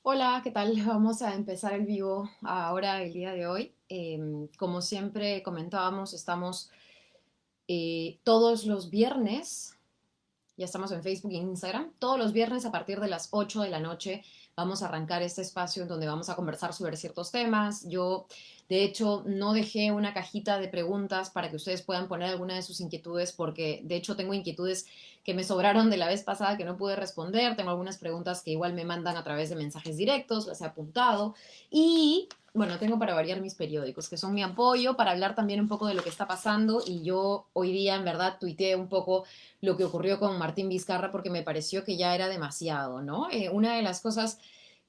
Hola, ¿qué tal? Vamos a empezar el vivo ahora, el día de hoy. Como siempre comentábamos, estamos todos los viernes, ya estamos en Facebook y en Instagram, todos los viernes a partir de las 8 de la noche vamos a arrancar este espacio en donde vamos a conversar sobre ciertos temas. Yo, de hecho, no dejé una cajita de preguntas para que ustedes puedan poner alguna de sus inquietudes, porque de hecho tengo inquietudes que me sobraron de la vez pasada que no pude responder. Tengo algunas preguntas que igual me mandan a través de mensajes directos, las he apuntado. Y bueno, tengo para variar mis periódicos, que son mi apoyo para hablar también un poco de lo que está pasando. Y yo hoy día, en verdad, tuiteé un poco lo que ocurrió con Martín Vizcarra porque me pareció que ya era demasiado, ¿no? Una de las cosas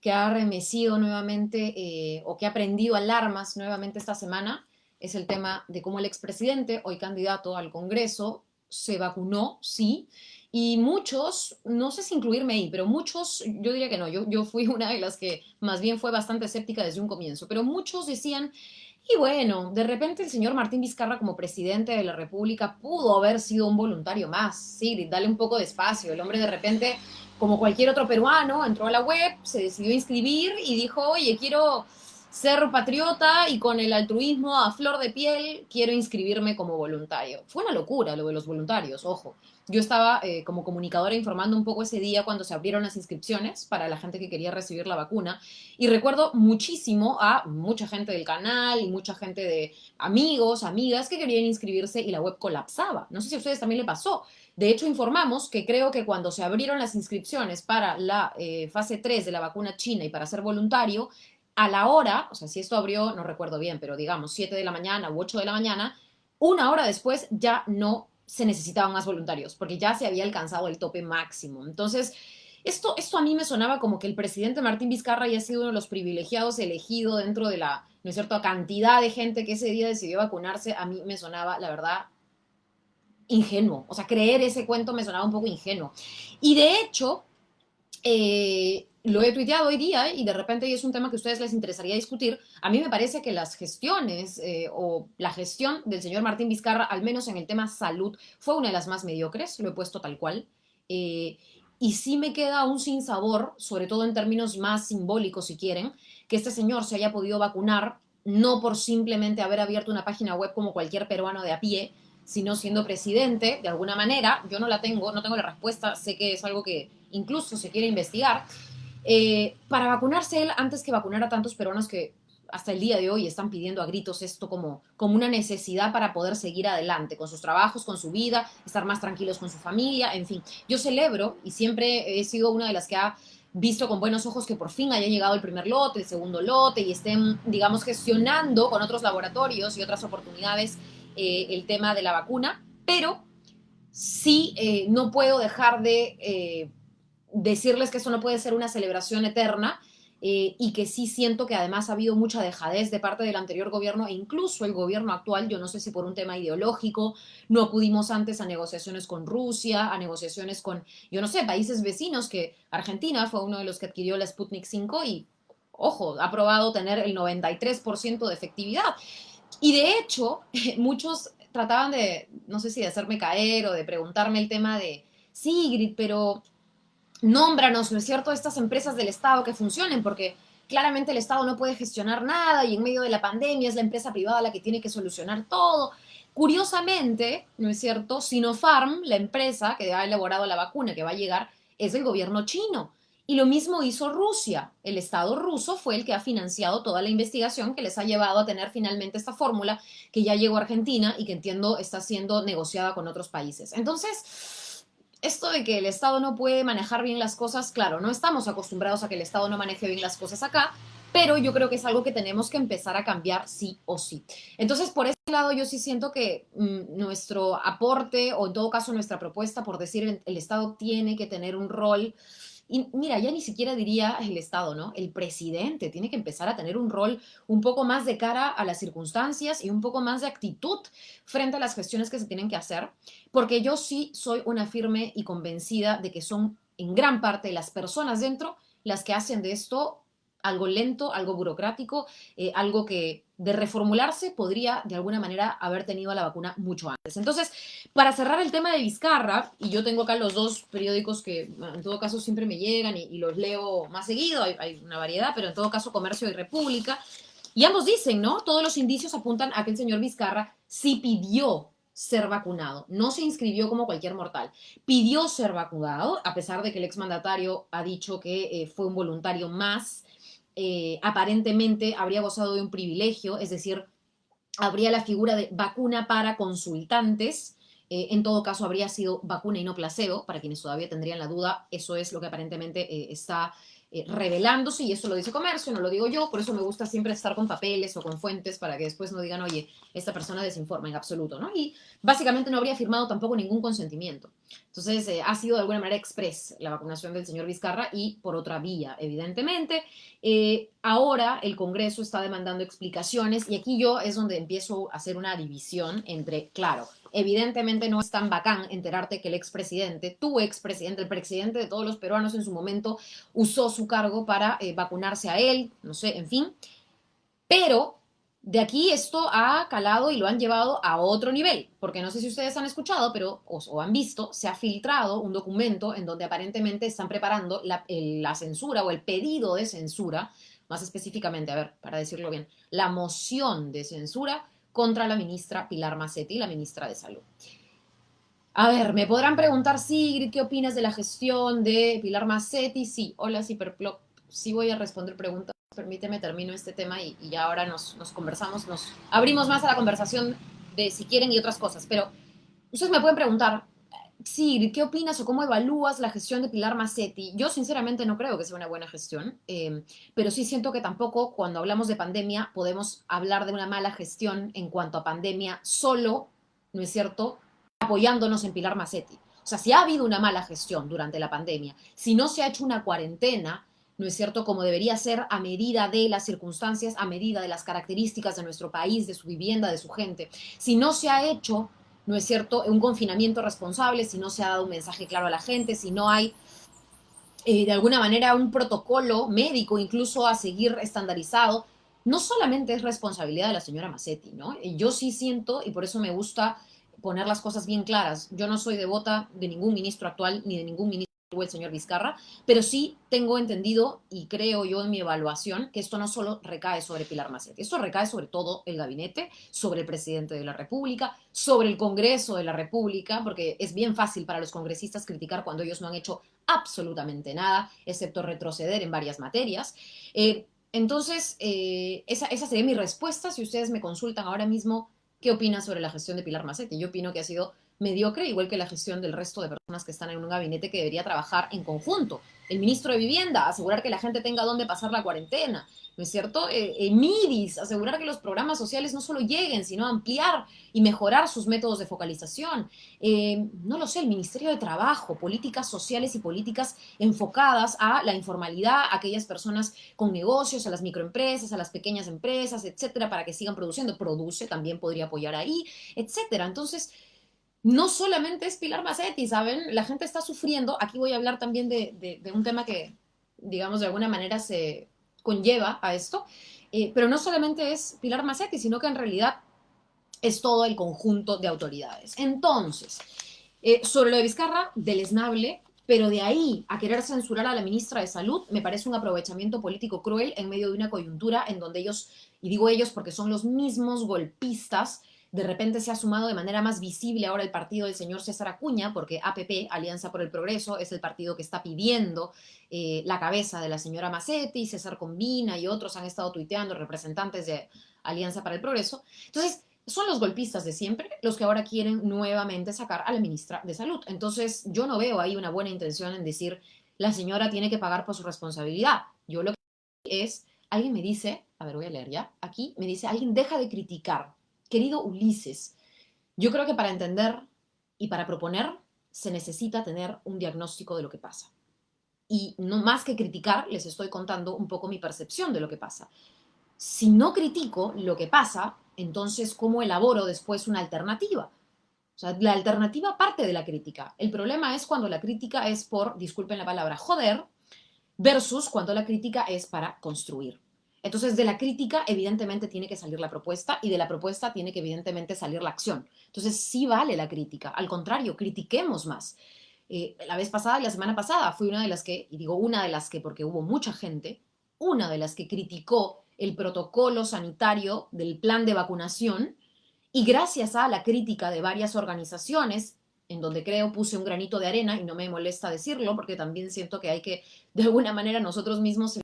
que ha remecido nuevamente o que ha prendido alarmas nuevamente esta semana es el tema de cómo el expresidente, hoy candidato al Congreso, se vacunó, sí, y muchos, no sé si incluirme ahí, pero muchos, yo diría que no, yo fui una de las que más bien fue bastante escéptica desde un comienzo, pero muchos decían y bueno, de repente el señor Martín Vizcarra como presidente de la República pudo haber sido un voluntario más, sí, dale un poco de espacio. El hombre de repente, como cualquier otro peruano, entró a la web, se decidió inscribir y dijo, oye, quiero ser patriota y con el altruismo a flor de piel quiero inscribirme como voluntario. Fue una locura lo de los voluntarios, ojo. Yo estaba como comunicadora informando un poco ese día cuando se abrieron las inscripciones para la gente que quería recibir la vacuna y recuerdo muchísimo a mucha gente del canal y mucha gente de amigos, amigas que querían inscribirse y la web colapsaba. No sé si a ustedes también le pasó. De hecho, informamos que creo que cuando se abrieron las inscripciones para la fase 3 de la vacuna china y para ser voluntario, a la hora, o sea, si esto abrió, no recuerdo bien, pero digamos 7 de la mañana u 8 de la mañana, una hora después ya no se necesitaban más voluntarios, porque ya se había alcanzado el tope máximo. Entonces, esto a mí me sonaba como que el presidente Martín Vizcarra ya ha sido uno de los privilegiados elegido dentro de la, ¿no es cierto?, cantidad de gente que ese día decidió vacunarse. A mí me sonaba, la verdad, ingenuo. O sea, creer ese cuento me sonaba un poco ingenuo. Y de hecho, lo he tuiteado hoy día y de repente y es un tema que a ustedes les interesaría discutir. A mí me parece que las gestiones o la gestión del señor Martín Vizcarra, al menos en el tema salud, fue una de las más mediocres, lo he puesto tal cual. Eh, y sí me queda un sinsabor, sobre todo en términos más simbólicos, si quieren, que este señor se haya podido vacunar no por simplemente haber abierto una página web como cualquier peruano de a pie, sino siendo presidente, de alguna manera. Yo no la tengo, no tengo la respuesta, sé que es algo que incluso se quiere investigar, para vacunarse él antes que vacunar a tantos peruanos que hasta el día de hoy están pidiendo a gritos esto como una necesidad para poder seguir adelante con sus trabajos, con su vida, estar más tranquilos con su familia, en fin. Yo celebro y siempre he sido una de las que ha visto con buenos ojos que por fin haya llegado el primer lote, el segundo lote y estén, digamos, gestionando con otros laboratorios y otras oportunidades el tema de la vacuna, pero sí no puedo dejar de decirles que eso no puede ser una celebración eterna y que sí siento que además ha habido mucha dejadez de parte del anterior gobierno e incluso el gobierno actual, yo no sé si por un tema ideológico, no acudimos antes a negociaciones con Rusia, a negociaciones con, yo no sé, países vecinos, que Argentina fue uno de los que adquirió la Sputnik 5 y, ojo, ha probado tener el 93% de efectividad. Y de hecho, muchos trataban de, no sé si de hacerme caer o de preguntarme el tema de, Sigrid, pero nómbranos, ¿no es cierto?, estas empresas del Estado que funcionen, porque claramente el Estado no puede gestionar nada y en medio de la pandemia es la empresa privada la que tiene que solucionar todo. Curiosamente, ¿no es cierto?, Sinopharm, la empresa que ha elaborado la vacuna que va a llegar, es del gobierno chino. Y lo mismo hizo Rusia. El Estado ruso fue el que ha financiado toda la investigación que les ha llevado a tener finalmente esta fórmula que ya llegó a Argentina y que entiendo está siendo negociada con otros países. Entonces, esto de que el Estado no puede manejar bien las cosas, claro, no estamos acostumbrados a que el Estado no maneje bien las cosas acá, pero yo creo que es algo que tenemos que empezar a cambiar sí o sí. Entonces, por ese lado, yo sí siento que nuestro aporte, o en todo caso nuestra propuesta, por decir, el Estado tiene que tener un rol. Y mira, ya ni siquiera diría el Estado, ¿no? El presidente tiene que empezar a tener un rol un poco más de cara a las circunstancias y un poco más de actitud frente a las gestiones que se tienen que hacer, porque yo sí soy una firme y convencida de que son en gran parte las personas dentro las que hacen de esto algo lento, algo burocrático, algo que de reformularse podría de alguna manera haber tenido a la vacuna mucho antes. Entonces, para cerrar el tema de Vizcarra, y yo tengo acá los dos periódicos que en todo caso siempre me llegan y los leo más seguido, hay una variedad, pero en todo caso Comercio y República, y ambos dicen, ¿no? Todos los indicios apuntan a que el señor Vizcarra sí pidió ser vacunado, no se inscribió como cualquier mortal, pidió ser vacunado, a pesar de que el exmandatario ha dicho que fue un voluntario más, aparentemente habría gozado de un privilegio, es decir, habría la figura de vacuna para consultantes, en todo caso habría sido vacuna y no placebo, para quienes todavía tendrían la duda, eso es lo que aparentemente está revelándose, y eso lo dice Comercio, no lo digo yo, por eso me gusta siempre estar con papeles o con fuentes para que después no digan, oye, esta persona desinforma en absoluto, ¿no? Y básicamente no habría firmado tampoco ningún consentimiento. Entonces, ha sido de alguna manera express la vacunación del señor Vizcarra y por otra vía, evidentemente. Ahora el Congreso está demandando explicaciones y aquí yo es donde empiezo a hacer una división entre, claro, evidentemente no es tan bacán enterarte que el expresidente, tu expresidente, el presidente de todos los peruanos en su momento, usó su cargo para vacunarse a él, no sé, en fin. Pero de aquí esto ha calado y lo han llevado a otro nivel, porque no sé si ustedes han escuchado, pero o han visto, se ha filtrado un documento en donde aparentemente están preparando la censura o el pedido de censura, más específicamente, a ver, para decirlo bien, la moción de censura contra la ministra Pilar Macetti, la ministra de Salud. A ver, me podrán preguntar, Sigrid, ¿qué opinas de la gestión de Pilar Macetti? Sí, hola, Ciperplop. Sí voy a responder preguntas. Permíteme, termino este tema y ya ahora nos conversamos, nos abrimos más a la conversación de si quieren y otras cosas. Pero ustedes me pueden preguntar, Sigrid, ¿qué opinas o cómo evalúas la gestión de Pilar Macetti? Yo sinceramente no creo que sea una buena gestión, pero sí siento que tampoco cuando hablamos de pandemia podemos hablar de una mala gestión en cuanto a pandemia solo, ¿no es cierto?, apoyándonos en Pilar Macetti. O sea, si ha habido una mala gestión durante la pandemia, si no se ha hecho una cuarentena, ¿no es cierto?, como debería ser a medida de las circunstancias, a medida de las características de nuestro país, de su vivienda, de su gente, si no se ha hecho, ¿no es cierto?, un confinamiento responsable, si no se ha dado un mensaje claro a la gente, si no hay de alguna manera un protocolo médico incluso a seguir estandarizado, no solamente es responsabilidad de la señora Macetti, ¿no? Yo sí siento, y por eso me gusta poner las cosas bien claras, yo no soy devota de ningún ministro actual ni de ningún ministro el señor Vizcarra, pero sí tengo entendido y creo yo en mi evaluación que esto no solo recae sobre Pilar Macetti, esto recae sobre todo el gabinete, sobre el presidente de la República, sobre el Congreso de la República, porque es bien fácil para los congresistas criticar cuando ellos no han hecho absolutamente nada, excepto retroceder en varias materias. Entonces, esa sería mi respuesta si ustedes me consultan ahora mismo qué opinan sobre la gestión de Pilar Macetti. Yo opino que ha sido mediocre, igual que la gestión del resto de personas que están en un gabinete que debería trabajar en conjunto. El ministro de Vivienda, asegurar que la gente tenga dónde pasar la cuarentena, ¿no es cierto? MIDIS, asegurar que los programas sociales no solo lleguen, sino ampliar y mejorar sus métodos de focalización. No lo sé, el Ministerio de Trabajo, políticas sociales y políticas enfocadas a la informalidad, a aquellas personas con negocios, a las microempresas, a las pequeñas empresas, etcétera, para que sigan produciendo. Produce, también podría apoyar ahí, etcétera. Entonces, no solamente es Pilar Macetti, ¿saben? La gente está sufriendo. Aquí voy a hablar también de un tema que, digamos, de alguna manera se conlleva a esto. Pero no solamente es Pilar Macetti, sino que en realidad es todo el conjunto de autoridades. Entonces, sobre lo de Vizcarra, deleznable, pero de ahí a querer censurar a la ministra de Salud, me parece un aprovechamiento político cruel en medio de una coyuntura en donde ellos, y digo ellos porque son los mismos golpistas, de repente se ha sumado de manera más visible ahora el partido del señor César Acuña, porque APP, Alianza por el Progreso, es el partido que está pidiendo la cabeza de la señora Macetti, César Combina y otros han estado tuiteando, representantes de Alianza para el Progreso. Entonces, son los golpistas de siempre los que ahora quieren nuevamente sacar a la ministra de Salud. Entonces, yo no veo ahí una buena intención en decir la señora tiene que pagar por su responsabilidad. Yo lo que es, alguien me dice, a ver, voy a leer ya, aquí me dice, alguien deja de criticar. Querido Ulises, yo creo que para entender y para proponer se necesita tener un diagnóstico de lo que pasa. Y no más que criticar, les estoy contando un poco mi percepción de lo que pasa. Si no critico lo que pasa, entonces, ¿cómo elaboro después una alternativa? O sea, la alternativa parte de la crítica. El problema es cuando la crítica es por, disculpen la palabra, joder, versus cuando la crítica es para construir. Entonces, de la crítica evidentemente tiene que salir la propuesta y de la propuesta tiene que evidentemente salir la acción. Entonces, sí vale la crítica. Al contrario, critiquemos más. La vez pasada y la semana pasada fui una de las que, y digo una de las que porque hubo mucha gente, una de las que criticó el protocolo sanitario del plan de vacunación y gracias a la crítica de varias organizaciones, en donde creo puse un granito de arena y no me molesta decirlo porque también siento que hay que de alguna manera nosotros mismos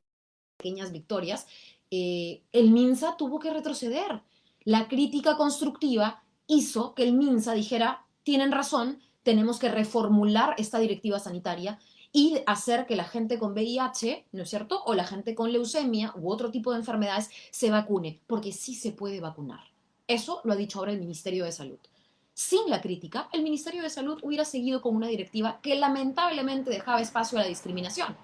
pequeñas victorias, el MINSA tuvo que retroceder. La crítica constructiva hizo que el MINSA dijera, tienen razón, tenemos que reformular esta directiva sanitaria y hacer que la gente con VIH, ¿no es cierto? O la gente con leucemia u otro tipo de enfermedades se vacune, porque sí se puede vacunar. Eso lo ha dicho ahora el Ministerio de Salud. Sin la crítica, el Ministerio de Salud hubiera seguido con una directiva que lamentablemente dejaba espacio a la discriminación.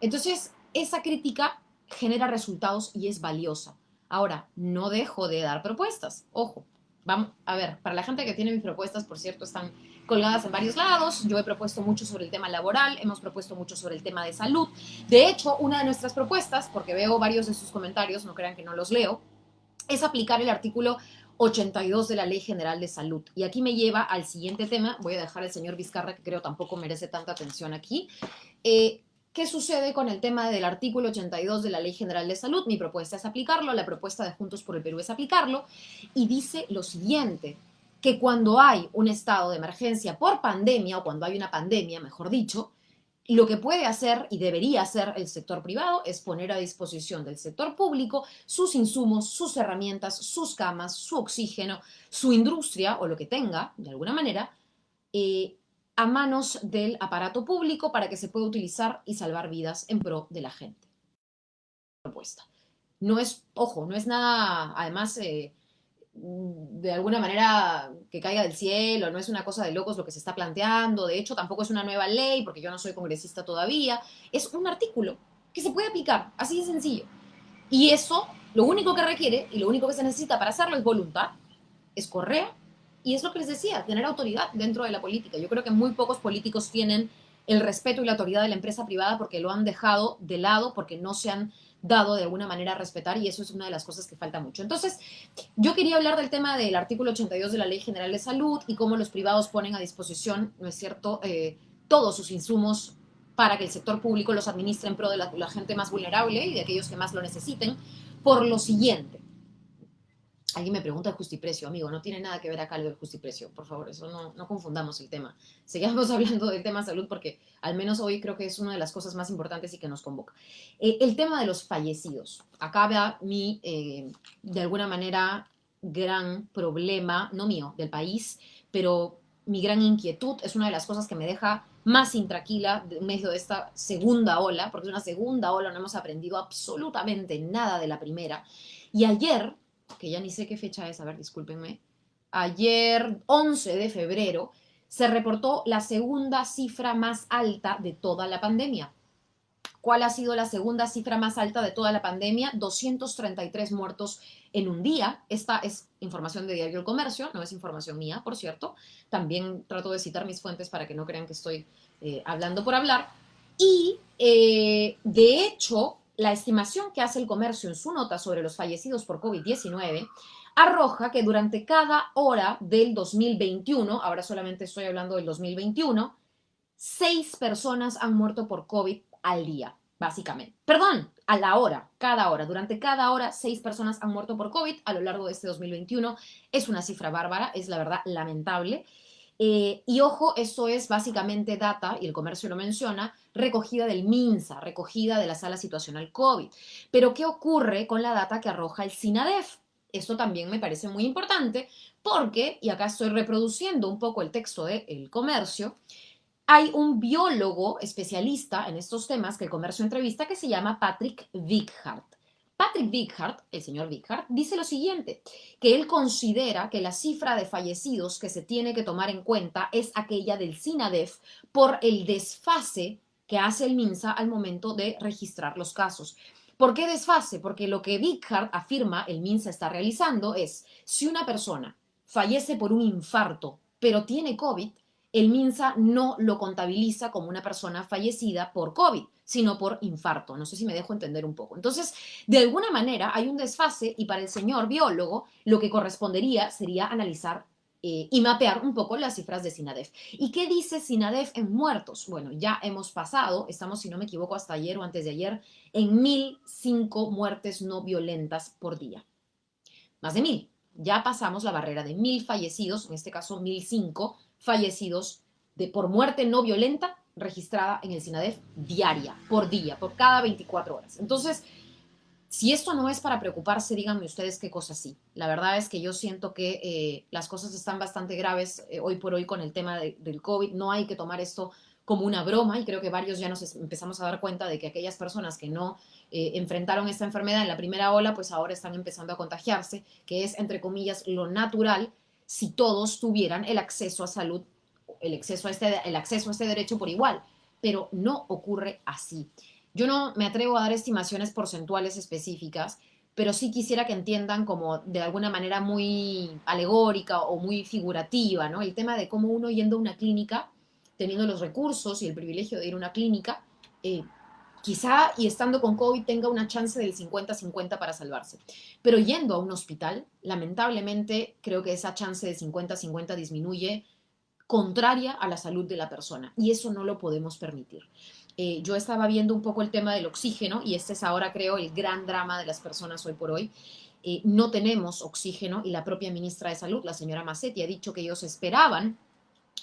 Entonces, esa crítica genera resultados y es valiosa. Ahora, no dejo de dar propuestas. Ojo, vamos a ver, para la gente que tiene mis propuestas, por cierto, están colgadas en varios lados. Yo he propuesto mucho sobre el tema laboral, hemos propuesto mucho sobre el tema de salud. De hecho, una de nuestras propuestas, porque veo varios de sus comentarios, no crean que no los leo, es aplicar el artículo 82 de la Ley General de Salud. Y aquí me lleva al siguiente tema. Voy a dejar al señor Vizcarra, que creo tampoco merece tanta atención aquí. ¿Qué sucede con el tema del artículo 82 de la Ley General de Salud? Mi propuesta es aplicarlo, la propuesta de Juntos por el Perú es aplicarlo, y dice lo siguiente, que cuando hay un estado de emergencia por pandemia, o cuando hay una pandemia, mejor dicho, lo que puede hacer y debería hacer el sector privado es poner a disposición del sector público sus insumos, sus herramientas, sus camas, su oxígeno, su industria o lo que tenga, de alguna manera, eh, a manos del aparato público para que se pueda utilizar y salvar vidas en pro de la gente. Propuesta. No es, ojo, no es nada, además, de alguna manera que caiga del cielo, no es una cosa de locos lo que se está planteando, de hecho tampoco es una nueva ley porque yo no soy congresista todavía, es un artículo que se puede aplicar, así de sencillo. Y eso, lo único que requiere y lo único que se necesita para hacerlo es voluntad, es correa, y es lo que les decía, tener autoridad dentro de la política. Yo creo que muy pocos políticos tienen el respeto y la autoridad de la empresa privada porque lo han dejado de lado, porque no se han dado de alguna manera a respetar y eso es una de las cosas que falta mucho. Entonces, yo quería hablar del tema del artículo 82 de la Ley General de Salud y cómo los privados ponen a disposición, ¿no es cierto?, todos sus insumos para que el sector público los administre en pro de la gente más vulnerable y de aquellos que más lo necesiten, por lo siguiente. Alguien me pregunta el justiprecio, amigo, no tiene nada que ver acá lo del justiprecio, por favor, eso no confundamos el tema. Sigamos hablando del tema salud porque al menos hoy creo que es una de las cosas más importantes y que nos convoca. El tema de los fallecidos. Acá va mi, de alguna manera, gran problema, no mío, del país, pero mi gran inquietud es una de las cosas que me deja más intranquila en medio de esta segunda ola, porque es una segunda ola, no hemos aprendido absolutamente nada de la primera. Y ayer que ya ni sé qué fecha es, a ver, discúlpenme, ayer 11 de febrero se reportó la segunda cifra más alta de toda la pandemia. ¿Cuál ha sido la segunda cifra más alta de toda la pandemia? 233 muertos en un día. Esta es información de Diario El Comercio, no es información mía, por cierto. También trato de citar mis fuentes para que no crean que estoy hablando por hablar. Y, de hecho, la estimación que hace El Comercio en su nota sobre los fallecidos por COVID-19 arroja que durante cada hora del 2021, ahora solamente estoy hablando del 2021, 6 personas han muerto por COVID al día, básicamente. Perdón, a la hora, cada hora. Durante cada hora, 6 personas han muerto por COVID a lo largo de este 2021. Es una cifra bárbara, es la verdad lamentable. Y ojo, eso es básicamente data, y el comercio lo menciona, recogida del MINSA, recogida de la sala situacional COVID. Pero, ¿qué ocurre con la data que arroja el SINADEF? Esto también me parece muy importante porque, y acá estoy reproduciendo un poco el texto del comercio, hay un biólogo especialista en estos temas que el comercio entrevista que se llama Patrick Wichart. Patrick Wichart, el señor Wichart, dice lo siguiente, que él considera que la cifra de fallecidos que se tiene que tomar en cuenta es aquella del SINADEF por el desfase que hace el MINSA al momento de registrar los casos. ¿Por qué desfase? Porque lo que Wichart afirma el MINSA está realizando es, si una persona fallece por un infarto, pero tiene COVID, el MINSA no lo contabiliza como una persona fallecida por COVID, sino por infarto. No sé si me dejo entender un poco. Entonces, de alguna manera hay un desfase y para el señor biólogo lo que correspondería sería analizar y mapear un poco las cifras de SINADEF. ¿Y qué dice SINADEF en muertos? Bueno, ya hemos pasado, estamos, si no me equivoco, hasta ayer o antes de ayer, en 1.005 muertes no violentas por día. Más de 1.000. Ya pasamos la barrera de 1.000 fallecidos, en este caso 1.005 fallecidos por muerte no violenta registrada en el SINADEF diaria, por día, por cada 24 horas. Entonces, si esto no es para preocuparse, díganme ustedes qué cosa sí. La verdad es que yo siento que las cosas están bastante graves hoy por hoy con el tema del COVID. No hay que tomar esto como una broma y creo que varios ya nos empezamos a dar cuenta de que aquellas personas que no enfrentaron esta enfermedad en la primera ola, pues ahora están empezando a contagiarse, que es, entre comillas, lo natural si todos tuvieran el acceso a salud, el acceso a este derecho por igual. Pero no ocurre así. Yo no me atrevo a dar estimaciones porcentuales específicas, pero sí quisiera que entiendan como de alguna manera muy alegórica o muy figurativa, ¿no? El tema de cómo uno yendo a una clínica, teniendo los recursos y el privilegio de ir a una clínica, eh, quizá y estando con COVID tenga una chance del 50-50 para salvarse. Pero yendo a un hospital, lamentablemente creo que esa chance de 50-50 disminuye contraria a la salud de la persona y eso no lo podemos permitir. Yo estaba viendo un poco el tema del oxígeno y este es ahora creo el gran drama de las personas hoy por hoy. No tenemos oxígeno y la propia ministra de Salud, la señora Massetti, ha dicho que ellos esperaban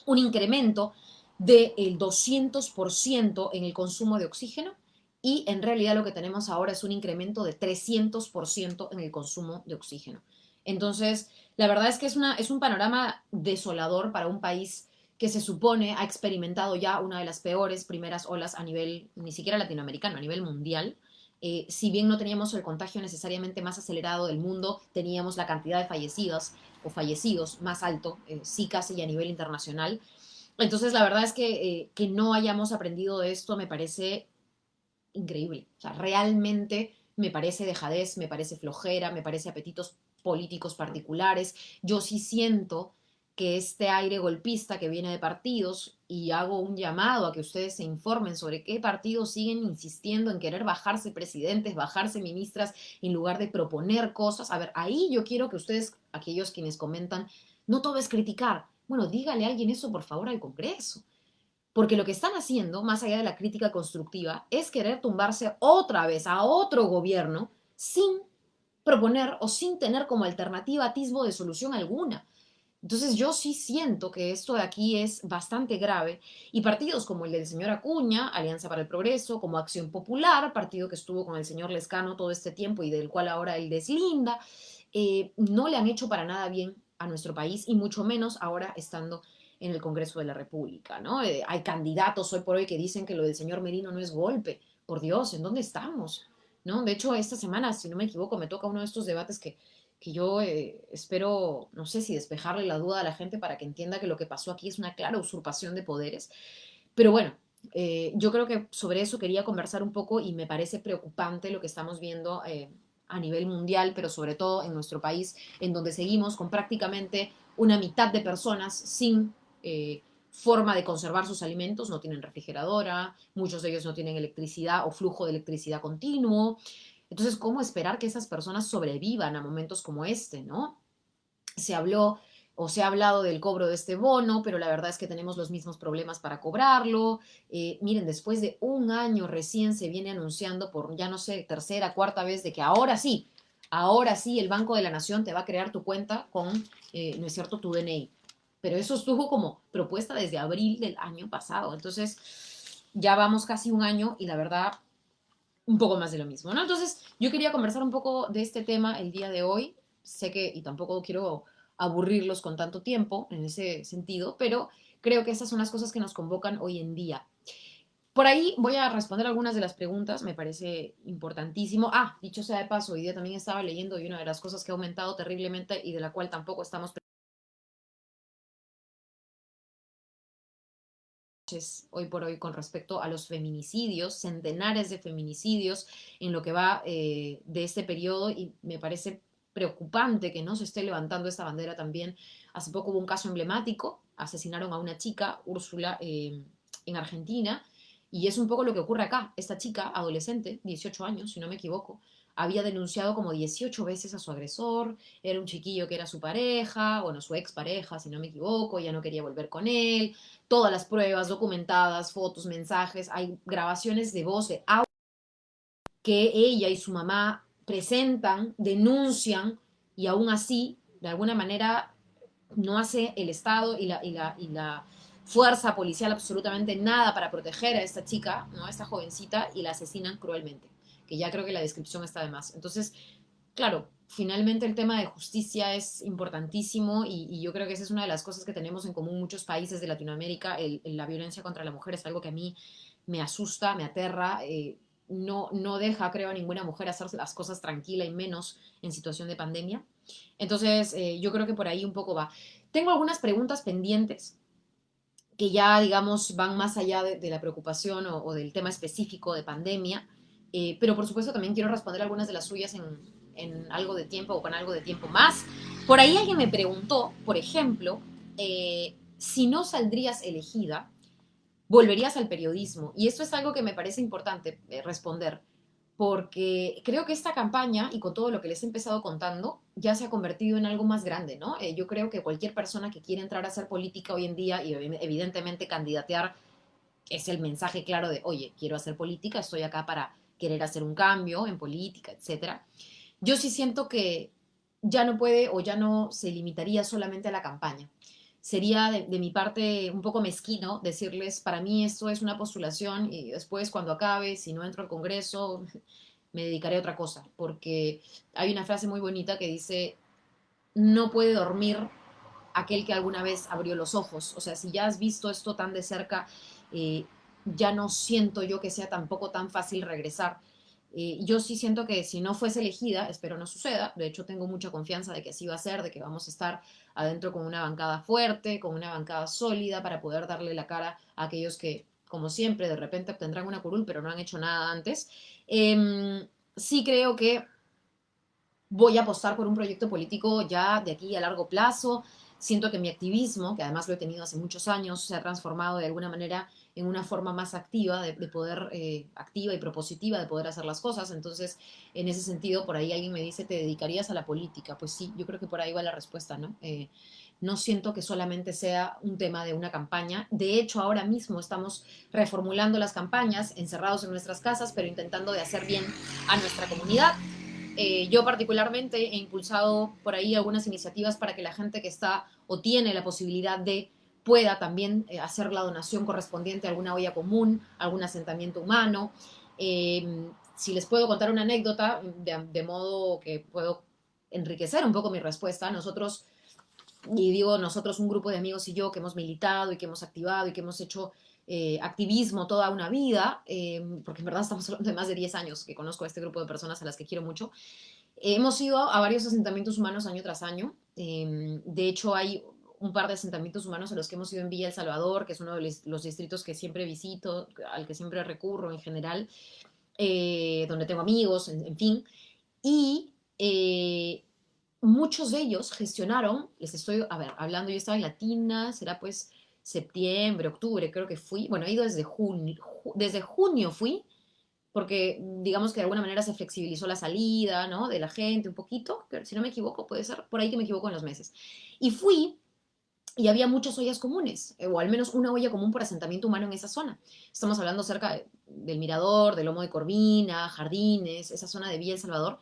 un incremento del 200% en el consumo de oxígeno y en realidad lo que tenemos ahora es un incremento de 300% en el consumo de oxígeno. Entonces, la verdad es que es un panorama desolador para un país que se supone ha experimentado ya una de las peores primeras olas a nivel, ni siquiera latinoamericano, a nivel mundial. Si bien no teníamos el contagio necesariamente más acelerado del mundo, teníamos la cantidad de fallecidos o fallecidos más alto, sí casi a nivel internacional. Entonces, la verdad es que no hayamos aprendido de esto me parece increíble. O sea, realmente me parece dejadez, me parece flojera, me parece apetitos políticos particulares. Yo sí siento que este aire golpista que viene de partidos, y hago un llamado a que ustedes se informen sobre qué partidos siguen insistiendo en querer bajarse presidentes, bajarse ministras, en lugar de proponer cosas. A ver, ahí yo quiero que ustedes, aquellos quienes comentan, no todo es criticar. Bueno, dígale a alguien eso, por favor, al Congreso. Porque lo que están haciendo, más allá de la crítica constructiva, es querer tumbarse otra vez a otro gobierno sin proponer o sin tener como alternativa atisbo de solución alguna. Entonces yo sí siento que esto de aquí es bastante grave y partidos como el del señor Acuña, Alianza para el Progreso, como Acción Popular, partido que estuvo con el señor Lescano todo este tiempo y del cual ahora él deslinda, no le han hecho para nada bien a nuestro país y mucho menos ahora estando en el Congreso de la República, ¿no? Hay candidatos hoy por hoy que dicen que lo del señor Merino no es golpe. Por Dios, ¿en dónde estamos? ¿No? De hecho, esta semana, si no me equivoco, me toca uno de estos debates que yo espero, no sé si despejarle la duda a la gente para que entienda que lo que pasó aquí es una clara usurpación de poderes. Pero bueno, yo creo que sobre eso quería conversar un poco y me parece preocupante lo que estamos viendo a nivel mundial, pero sobre todo en nuestro país, en donde seguimos con prácticamente una mitad de personas sin forma de conservar sus alimentos, no tienen refrigeradora, muchos de ellos no tienen electricidad o flujo de electricidad continuo. Entonces, ¿cómo esperar que esas personas sobrevivan a momentos como este, no? Se habló o se ha hablado del cobro de este bono, pero la verdad es que tenemos los mismos problemas para cobrarlo. Miren, después de un año recién se viene anunciando por, ya no sé, tercera, cuarta vez de que ahora sí el Banco de la Nación te va a crear tu cuenta con, no es cierto, tu DNI. Pero eso estuvo como propuesta desde abril del año pasado. Entonces, ya vamos casi un año y la verdad un poco más de lo mismo, ¿no? Entonces, yo quería conversar un poco de este tema el día de hoy. Sé que, y tampoco quiero aburrirlos con tanto tiempo en ese sentido, pero creo que esas son las cosas que nos convocan hoy en día. Por ahí voy a responder algunas de las preguntas, me parece importantísimo. Ah, dicho sea de paso, hoy día también estaba leyendo y una de las cosas que ha aumentado terriblemente y de la cual tampoco estamos hoy por hoy con respecto a los feminicidios, centenares de feminicidios en lo que va de este periodo y me parece preocupante que no se esté levantando esta bandera también. Hace poco hubo un caso emblemático, asesinaron a una chica, Úrsula, en Argentina, Y es un poco lo que ocurre acá. Esta chica, adolescente, 18 años, si no me equivoco, había denunciado como 18 veces a su agresor, era un chiquillo que era su pareja, bueno, su expareja, si no me equivoco, ya no quería volver con él, todas las pruebas documentadas, fotos, mensajes, hay grabaciones de voz, de audio que ella y su mamá presentan, denuncian y aún así, de alguna manera, no hace el Estado y la fuerza policial absolutamente nada para proteger a esta chica, ¿no? A esta jovencita, y la asesinan cruelmente, que ya creo que la descripción está de más. Entonces, claro, finalmente el tema de justicia es importantísimo y yo creo que esa es una de las cosas que tenemos en común muchos países de Latinoamérica. La violencia contra la mujer es algo que a mí me asusta, me aterra. No deja, creo, a ninguna mujer hacer las cosas tranquila y menos en situación de pandemia. Entonces, yo creo que por ahí un poco va. Tengo algunas preguntas pendientes que ya, digamos, van más allá de la preocupación o del tema específico de pandemia, pero por supuesto también quiero responder algunas de las suyas en algo de tiempo o con algo de tiempo más. Por ahí alguien me preguntó, por ejemplo, si no saldrías elegida, volverías al periodismo. Y esto es algo que me parece importante responder, porque creo que esta campaña, y con todo lo que les he empezado contando, ya se ha convertido en algo más grande, ¿no? Yo creo que cualquier persona que quiere entrar a hacer política hoy en día y evidentemente candidatear es el mensaje claro de, oye, quiero hacer política, estoy acá para querer hacer un cambio en política, etcétera. Yo sí siento que ya no puede o ya no se limitaría solamente a la campaña. Sería de mi parte un poco mezquino decirles, para mí esto es una postulación y después cuando acabe, si no entro al Congreso, me dedicaré a otra cosa, porque hay una frase muy bonita que dice, no puede dormir aquel que alguna vez abrió los ojos. O sea, si ya has visto esto tan de cerca, eh, ya no siento yo que sea tampoco tan fácil regresar. Yo sí siento que si no fuese elegida, espero no suceda, de hecho tengo mucha confianza de que así va a ser, de que vamos a estar adentro con una bancada fuerte, con una bancada sólida para poder darle la cara a aquellos que, como siempre, de repente obtendrán una curul, pero no han hecho nada antes. Sí creo que voy a apostar por un proyecto político ya de aquí a largo plazo. Siento que mi activismo, que además lo he tenido hace muchos años, se ha transformado de alguna manera en una forma más activa de poder, activa y propositiva de poder hacer las cosas. Entonces, en ese sentido, por ahí alguien me dice, ¿te dedicarías a la política? Pues sí, yo creo que por ahí va la respuesta, ¿no? No siento que solamente sea un tema de una campaña. De hecho, ahora mismo estamos reformulando las campañas, encerrados en nuestras casas, pero intentando de hacer bien a nuestra comunidad. Yo particularmente he impulsado por ahí algunas iniciativas para que la gente que está o tiene la posibilidad de pueda también hacer la donación correspondiente a alguna olla común, algún asentamiento humano. Si les puedo contar una anécdota, de modo que puedo enriquecer un poco mi respuesta, nosotros, y digo nosotros, un grupo de amigos y yo que hemos militado y que hemos activado y que hemos hecho activismo toda una vida, porque en verdad estamos hablando de más de 10 años que conozco a este grupo de personas a las que quiero mucho. Hemos ido a varios asentamientos humanos año tras año. De hecho, hay un par de asentamientos humanos a los que hemos ido en Villa El Salvador, que es uno de los distritos que siempre visito, al que siempre recurro en general, donde tengo amigos, en fin. Y muchos de ellos gestionaron, les estoy, a ver, hablando, yo estaba en Latina, será pues septiembre, octubre, creo que fui, bueno, he ido desde junio fui, porque digamos que de alguna manera se flexibilizó la salida, ¿no? De la gente un poquito, pero si no me equivoco, puede ser por ahí que me equivoco en los meses. Y fui y había muchas ollas comunes, o al menos una olla común por asentamiento humano en esa zona. Estamos hablando cerca del Mirador, del Lomo de Corvina, Jardines, esa zona de Villa El Salvador.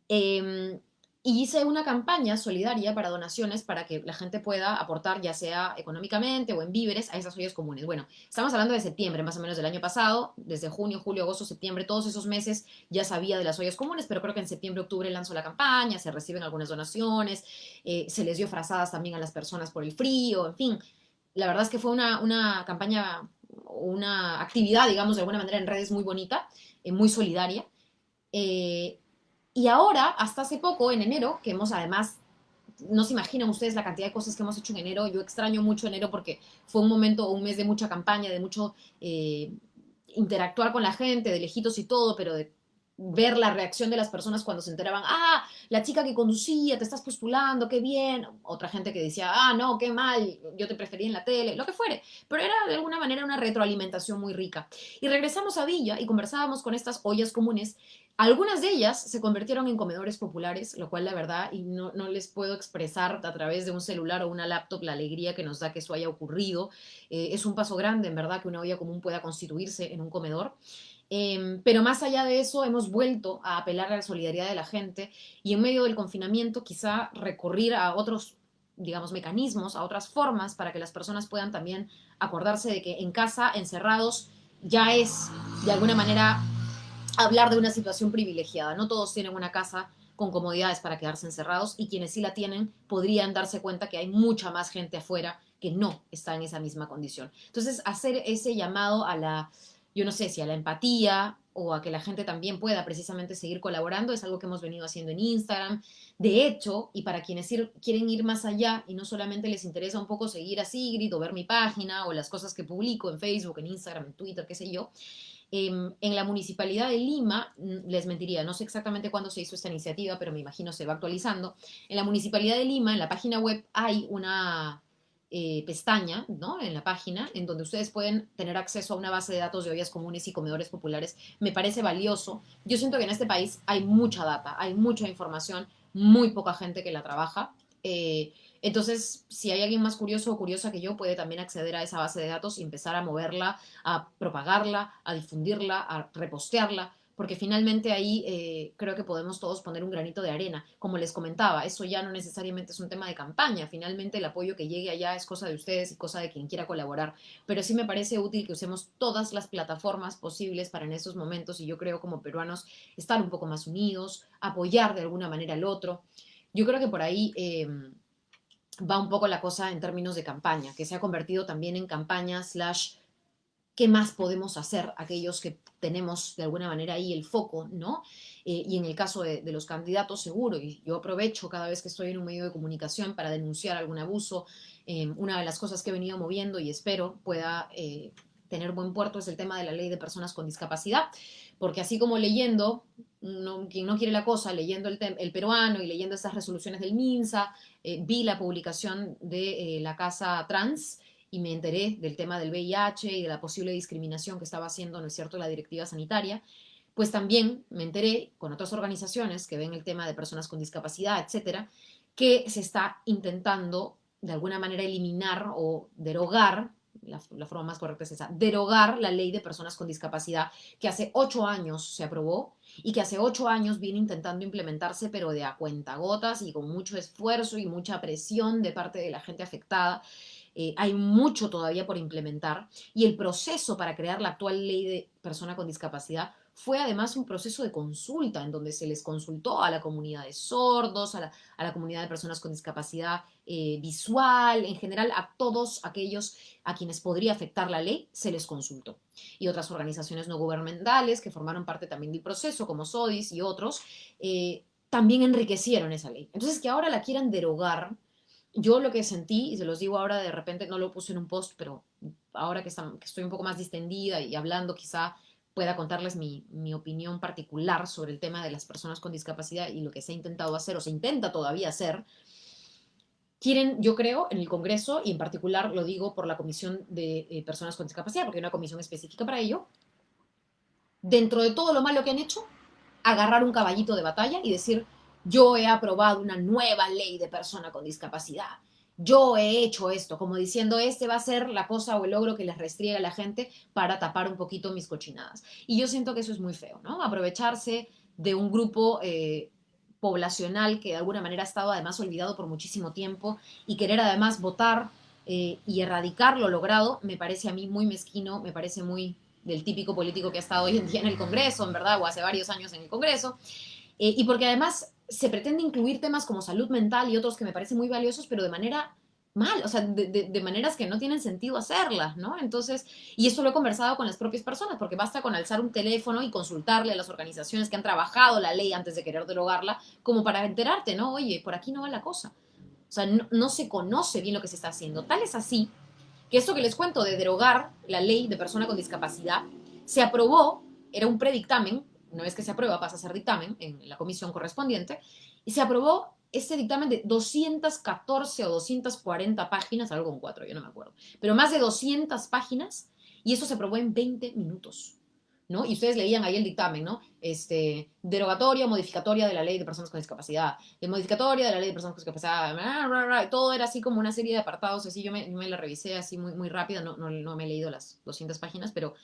Eh, y hice una campaña solidaria para donaciones para que la gente pueda aportar, ya sea económicamente o en víveres, a esas ollas comunes. Bueno, estamos hablando de septiembre, más o menos del año pasado, desde junio, julio, agosto, septiembre, todos esos meses ya sabía de las ollas comunes, pero creo que en septiembre, octubre lanzó la campaña, se reciben algunas donaciones, se les dio frazadas también a las personas por el frío, en fin. La verdad es que fue una campaña, una actividad, digamos, de alguna manera en redes muy bonita, muy solidaria. Eh, y ahora, hasta hace poco, en enero, que hemos además, no se imaginan ustedes la cantidad de cosas que hemos hecho en enero. Yo extraño mucho enero porque fue un momento, un mes de mucha campaña, de mucho interactuar con la gente, de lejitos y todo, pero de ver la reacción de las personas cuando se enteraban, ah, la chica que conducía, te estás postulando, qué bien. Otra gente que decía, ah, no, qué mal, yo te prefería en la tele, lo que fuere. Pero era de alguna manera una retroalimentación muy rica. Y regresamos a Villa y conversábamos con estas ollas comunes. Algunas de ellas se convirtieron en comedores populares, lo cual la verdad, y no les puedo expresar a través de un celular o una laptop la alegría que nos da que eso haya ocurrido. Es un paso grande, en verdad, que una olla común pueda constituirse en un comedor. Pero más allá de eso, hemos vuelto a apelar a la solidaridad de la gente y en medio del confinamiento quizá recurrir a otros, digamos, mecanismos, a otras formas para que las personas puedan también acordarse de que en casa, encerrados, ya es de alguna manera hablar de una situación privilegiada. No todos tienen una casa con comodidades para quedarse encerrados y quienes sí la tienen podrían darse cuenta que hay mucha más gente afuera que no está en esa misma condición. Entonces, hacer ese llamado a la, yo no sé si a la empatía o a que la gente también pueda precisamente seguir colaborando es algo que hemos venido haciendo en Instagram. De hecho, y para quienes quieren ir más allá y no solamente les interesa un poco seguir a Sigrid o ver mi página o las cosas que publico en Facebook, en Instagram, en Twitter, qué sé yo, en la Municipalidad de Lima, les mentiría, no sé exactamente cuándo se hizo esta iniciativa, pero me imagino se va actualizando. En la Municipalidad de Lima, en la página web, hay una pestaña, ¿no? En la página, en donde ustedes pueden tener acceso a una base de datos de ollas comunes y comedores populares. Me parece valioso. Yo siento que en este país hay mucha data, hay mucha información, muy poca gente que la trabaja. Entonces, si hay alguien más curioso o curiosa que yo, puede también acceder a esa base de datos y empezar a moverla, a propagarla, a difundirla, a repostearla, porque finalmente ahí creo que podemos todos poner un granito de arena. Como les comentaba, eso ya no necesariamente es un tema de campaña, finalmente el apoyo que llegue allá es cosa de ustedes y cosa de quien quiera colaborar, pero sí me parece útil que usemos todas las plataformas posibles para en estos momentos y yo creo como peruanos estar un poco más unidos, apoyar de alguna manera al otro. Yo creo que por ahí va un poco la cosa en términos de campaña, que se ha convertido también en campaña slash qué más podemos hacer aquellos que tenemos de alguna manera ahí el foco, ¿no? Y en el caso de los candidatos, seguro, y yo aprovecho cada vez que estoy en un medio de comunicación para denunciar algún abuso. Una de las cosas que he venido moviendo y espero pueda tener buen puerto es el tema de la ley de personas con discapacidad, porque así como leyendo, quien no quiere la cosa, leyendo el peruano y leyendo estas resoluciones del MINSA, vi la publicación de la Casa Trans, y me enteré del tema del VIH y de la posible discriminación que estaba haciendo, ¿no es cierto?, la directiva sanitaria, pues también me enteré con otras organizaciones que ven el tema de personas con discapacidad, etcétera, que se está intentando de alguna manera eliminar o derogar, la forma más correcta es esa, derogar la ley de personas con discapacidad que hace 8 años se aprobó y que hace 8 años viene intentando implementarse, pero de a cuentagotas y con mucho esfuerzo y mucha presión de parte de la gente afectada. Hay mucho todavía por implementar y el proceso para crear la actual ley de persona con discapacidad fue además un proceso de consulta en donde se les consultó a la comunidad de sordos, a la comunidad de personas con discapacidad visual, en general a todos aquellos a quienes podría afectar la ley, se les consultó. Y otras organizaciones no gubernamentales que formaron parte también del proceso, como SODIS y otros, también enriquecieron esa ley. Entonces, que ahora la quieran derogar, yo lo que sentí, y se los digo ahora, de repente no lo puse en un post, pero ahora que estoy un poco más distendida y hablando, quizá pueda contarles mi opinión particular sobre el tema de las personas con discapacidad y lo que se ha intentado hacer o se intenta todavía hacer. Quieren, yo creo, en el Congreso, y en particular lo digo por la Comisión de Personas con Discapacidad, porque hay una comisión específica para ello, dentro de todo lo malo que han hecho, agarrar un caballito de batalla y decir, yo he aprobado una nueva ley de persona con discapacidad, yo he hecho esto, como diciendo, este va a ser la cosa o el logro que les restriega a la gente para tapar un poquito mis cochinadas. Y yo siento que eso es muy feo, ¿no? Aprovecharse de un grupo poblacional que de alguna manera ha estado además olvidado por muchísimo tiempo y querer además votar y erradicar lo logrado, me parece a mí muy mezquino, me parece muy del típico político que ha estado hoy en día en el Congreso, en verdad, o hace varios años en el Congreso, y porque además se pretende incluir temas como salud mental y otros que me parecen muy valiosos, pero de manera mal, o sea, de maneras que no tienen sentido hacerlas, ¿no? Entonces, y esto lo he conversado con las propias personas, porque basta con alzar un teléfono y consultarle a las organizaciones que han trabajado la ley antes de querer derogarla, como para enterarte, ¿no? Oye, por aquí no va la cosa. O sea, no se conoce bien lo que se está haciendo. Tal es así que esto que les cuento de derogar la ley de persona con discapacidad se aprobó, era un predictamen, una vez que se aprueba, pasa a ser dictamen en la comisión correspondiente, y se aprobó este dictamen de 214 o 240 páginas, algo con cuatro, yo no me acuerdo, pero más de 200 páginas, y eso se aprobó en 20 minutos. ¿No? Y ustedes leían ahí el dictamen, ¿no? Derogatoria o modificatoria de la ley de personas con discapacidad, modificatoria de la ley de personas con discapacidad, todo era así como una serie de apartados, así yo me la revisé así muy, muy rápida, no me he leído las 200 páginas, pero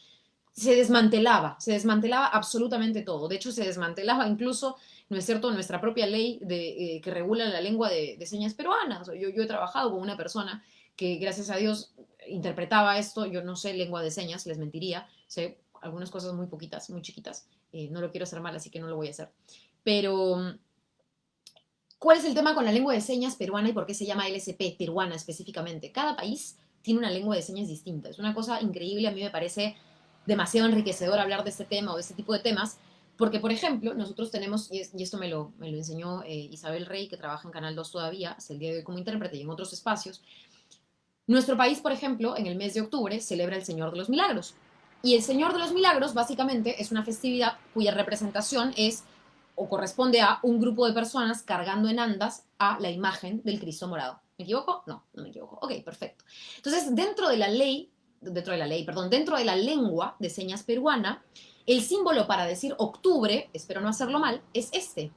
se desmantelaba absolutamente todo. De hecho, se desmantelaba incluso, ¿no es cierto?, nuestra propia ley que regula la lengua de señas peruanas. Yo he trabajado con una persona que, gracias a Dios, interpretaba esto. Yo no sé lengua de señas, les mentiría. Sé algunas cosas muy poquitas, muy chiquitas. No lo quiero hacer mal, así que no lo voy a hacer. Pero, ¿cuál es el tema con la lengua de señas peruana y por qué se llama LSP peruana específicamente? Cada país tiene una lengua de señas distinta. Es una cosa increíble, a mí me parece demasiado enriquecedor hablar de este tema o de este tipo de temas, porque, por ejemplo, nosotros tenemos, y esto me lo enseñó Isabel Rey, que trabaja en Canal 2 todavía, hasta el día de hoy como intérprete y en otros espacios. Nuestro país, por ejemplo, en el mes de octubre celebra el Señor de los Milagros. Y el Señor de los Milagros, básicamente, es una festividad cuya representación es o corresponde a un grupo de personas cargando en andas a la imagen del Cristo morado. ¿Me equivoco? No, no me equivoco. Ok, perfecto. Entonces, dentro de la lengua de señas peruana, el símbolo para decir octubre, espero no hacerlo mal, es este,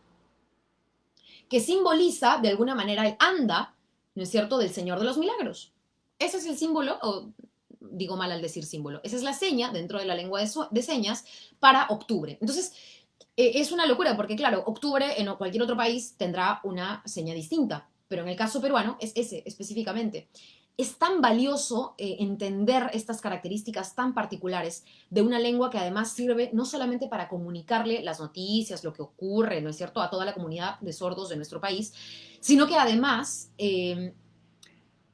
que simboliza de alguna manera el anda, ¿no es cierto?, del Señor de los Milagros. Ese es el símbolo, o digo mal al decir símbolo, esa es la seña dentro de la lengua de señas para octubre. Entonces, es una locura porque, claro, octubre en cualquier otro país tendrá una seña distinta, pero en el caso peruano es ese específicamente. Es tan valioso entender estas características tan particulares de una lengua que además sirve no solamente para comunicarle las noticias, lo que ocurre, ¿no es cierto?, a toda la comunidad de sordos de nuestro país, sino que además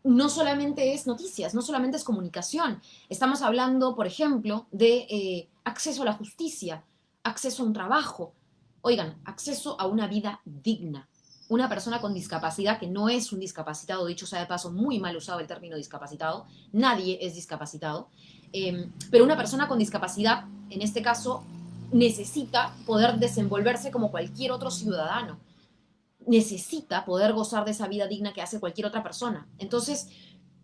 no solamente es noticias, no solamente es comunicación. Estamos hablando, por ejemplo, de acceso a la justicia, acceso a un trabajo, oigan, acceso a una vida digna. Una persona con discapacidad, que no es un discapacitado, dicho sea de paso, muy mal usado el término discapacitado, nadie es discapacitado, pero una persona con discapacidad, en este caso, necesita poder desenvolverse como cualquier otro ciudadano, necesita poder gozar de esa vida digna que hace cualquier otra persona. Entonces,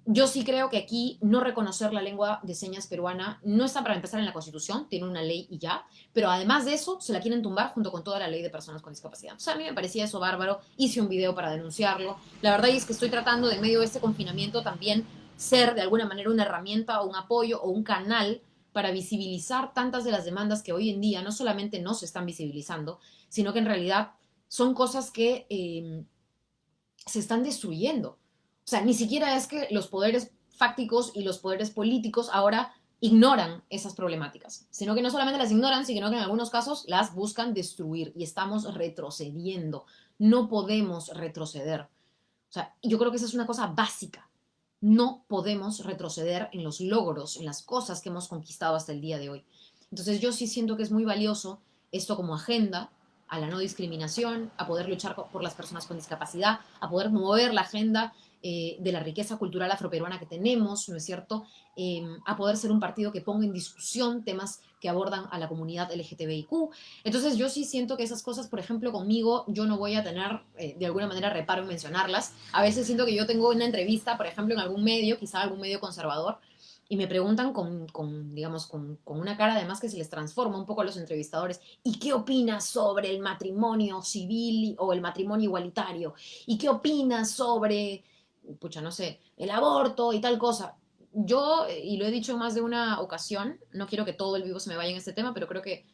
yo sí creo que aquí no reconocer la lengua de señas peruana no está para empezar en la Constitución, tiene una ley y ya, pero además de eso se la quieren tumbar junto con toda la ley de personas con discapacidad. O sea, a mí me parecía eso bárbaro, hice un video para denunciarlo. La verdad es que estoy tratando de en medio de este confinamiento también ser de alguna manera una herramienta o un apoyo o un canal para visibilizar tantas de las demandas que hoy en día no solamente no se están visibilizando, sino que en realidad son cosas que se están destruyendo. O sea, ni siquiera es que los poderes fácticos y los poderes políticos ahora ignoran esas problemáticas, sino que no solamente las ignoran, sino que en algunos casos las buscan destruir y estamos retrocediendo. No podemos retroceder. O sea, yo creo que esa es una cosa básica. No podemos retroceder en los logros, en las cosas que hemos conquistado hasta el día de hoy. Entonces yo sí siento que es muy valioso esto como agenda a la no discriminación, a poder luchar por las personas con discapacidad, a poder mover la agenda de la riqueza cultural afroperuana que tenemos, ¿no es cierto? A poder ser un partido que ponga en discusión temas que abordan a la comunidad LGTBIQ. Entonces yo sí siento que esas cosas, por ejemplo, conmigo, yo no voy a tener de alguna manera reparo en mencionarlas. A veces siento que yo tengo una entrevista, por ejemplo, en algún medio, quizá algún medio conservador, y me preguntan digamos, con una cara además que se les transforma un poco a los entrevistadores. ¿Y qué opinas sobre el matrimonio civil o el matrimonio igualitario? ¿Y qué opinas sobre, pucha, no sé, el aborto y tal cosa? Yo, y lo he dicho en más de una ocasión, no quiero que todo el vivo se me vaya en este tema, pero creo que